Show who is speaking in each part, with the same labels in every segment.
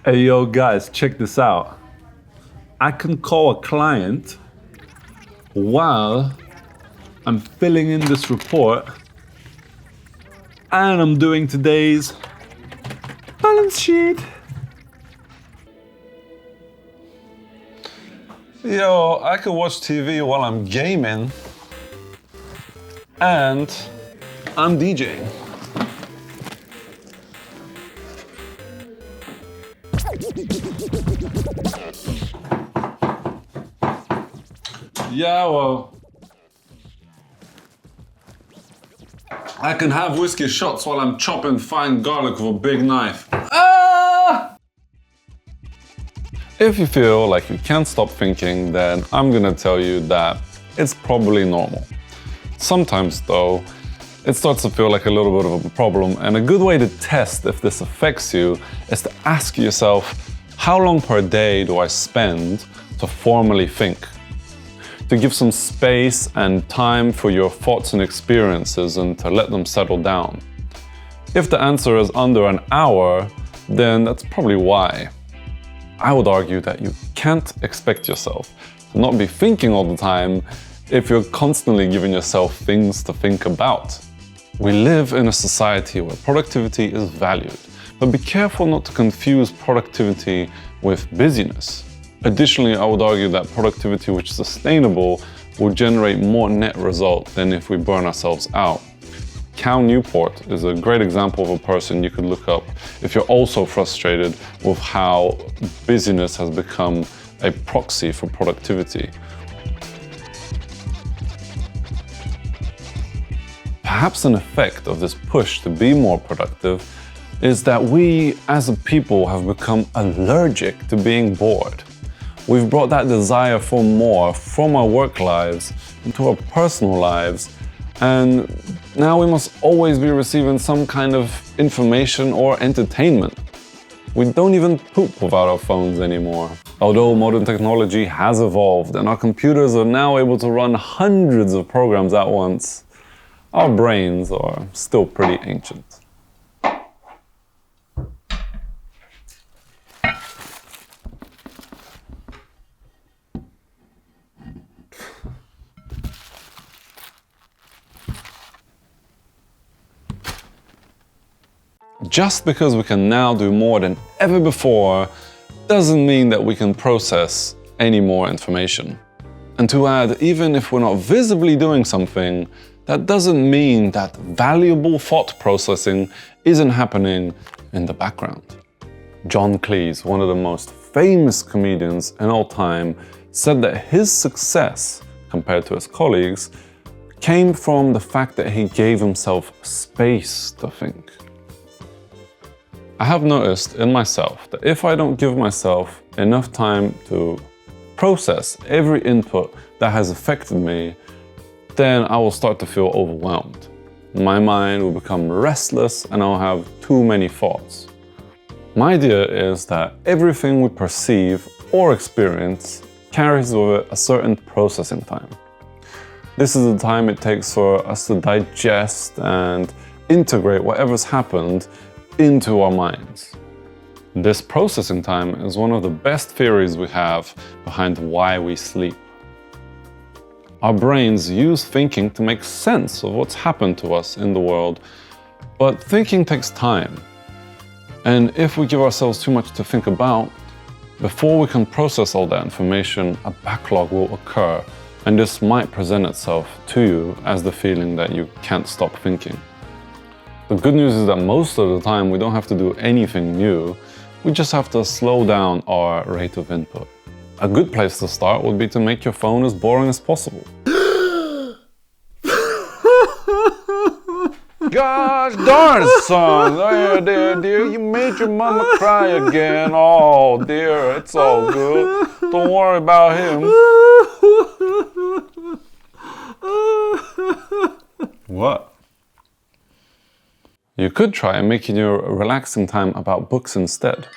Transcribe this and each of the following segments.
Speaker 1: Hey, yo, guys, check this out. I can call a client while I'm filling in this report and I'm doing today's balance sheet. Yo, I can watch TV while I'm gaming and I'm DJing. Yeah, well, I can have whiskey shots while I'm chopping fine garlic with a big knife. Ah! If you feel like you can't stop thinking, then I'm gonna tell you that it's probably normal. Sometimes though, it starts to feel like a little bit of a problem, and a good way to test if this affects you is to ask yourself, how long per day do I spend to formally think? To give some space and time for your thoughts and experiences and to let them settle down. If the answer is under an hour, then that's probably why. I would argue that you can't expect yourself to not be thinking all the time if you're constantly giving yourself things to think about. We live in a society where productivity is valued, but be careful not to confuse productivity with busyness. Additionally, I would argue that productivity which is sustainable will generate more net result than if we burn ourselves out. Cal Newport is a great example of a person you could look up if you're also frustrated with how busyness has become a proxy for productivity. Perhaps an effect of this push to be more productive is that we as a people have become allergic to being bored. We've brought that desire for more from our work lives into our personal lives, and now we must always be receiving some kind of information or entertainment. We don't even poop without our phones anymore. Although modern technology has evolved and our computers are now able to run hundreds of programs at once, our brains are still pretty ancient. Just because we can now do more than ever before doesn't mean that we can process any more information. And to add, even if we're not visibly doing something, that doesn't mean that valuable thought processing isn't happening in the background. John Cleese, one of the most famous comedians in all time, said that his success, compared to his colleagues, came from the fact that he gave himself space to think. I have noticed in myself that if I don't give myself enough time to process every input that has affected me, then I will start to feel overwhelmed. My mind will become restless and I'll have too many thoughts. My idea is that everything we perceive or experience carries with it a certain processing time. This is the time it takes for us to digest and integrate whatever's happened into our minds. This processing time is one of the best theories we have behind why we sleep. Our brains use thinking to make sense of what's happened to us in the world, but thinking takes time. And if we give ourselves too much to think about, before we can process all that information, a backlog will occur, and this might present itself to you as the feeling that you can't stop thinking. The good news is that most of the time we don't have to do anything new, we just have to slow down our rate of input. A good place to start would be to make your phone as boring as possible. Gosh darn it, son! Oh, dear, you made your mama cry again. Oh, dear, it's all good. Don't worry about him. What? You could try making your relaxing time about books instead.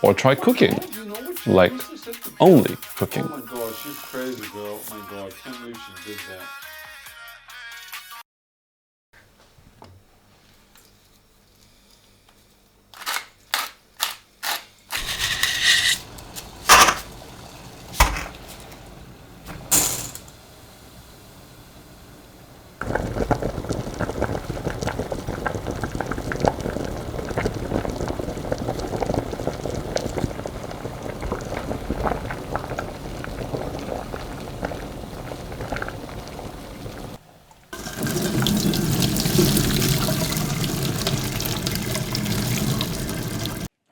Speaker 1: Or try cooking, like only cooking.
Speaker 2: Oh my god, she's crazy, girl. Oh my god, I can't believe she did that.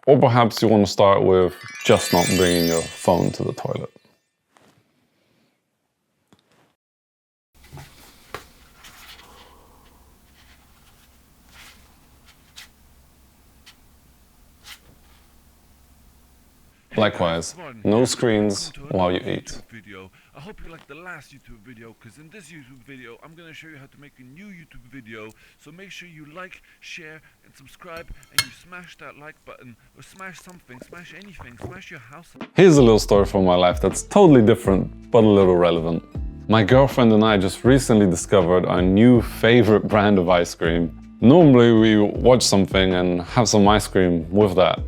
Speaker 1: Or perhaps you want to start with just not bringing your phone to the toilet. Likewise, no screens while you eat.
Speaker 2: Video. I hope you liked the last YouTube video, because in this YouTube video I'm going to show you how to make a new YouTube video. So make sure you like, share and subscribe, and you smash that like button, or smash something, smash anything, smash your house.
Speaker 1: Here's a little story from my life that's totally different, but a little relevant. My girlfriend and I just recently discovered our new favorite brand of ice cream. Normally we watch something and have some ice cream with that.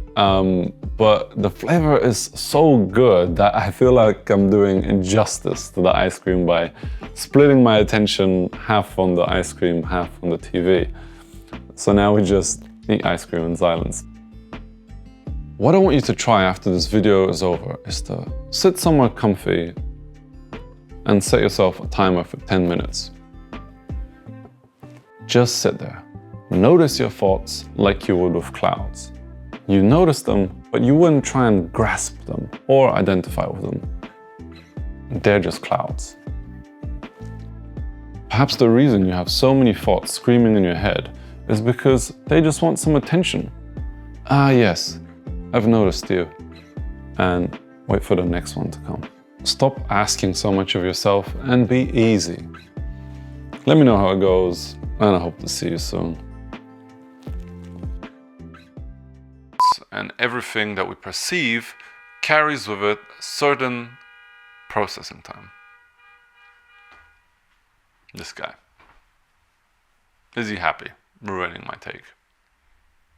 Speaker 1: But the flavor is so good that I feel like I'm doing injustice to the ice cream by splitting my attention half on the ice cream, half on the TV. So now we just eat ice cream in silence. What I want you to try after this video is over is to sit somewhere comfy and set yourself a timer for 10 minutes. Just sit there. Notice your thoughts like you would with clouds. You notice them, but you wouldn't try and grasp them or identify with them. They're just clouds. Perhaps the reason you have so many thoughts screaming in your head is because they just want some attention. Ah yes, I've noticed you. And wait for the next one to come. Stop asking so much of yourself and be easy. Let me know how it goes, and I hope to see you soon. And everything that we perceive carries with it a certain processing time. This guy. Is he happy ruining my take?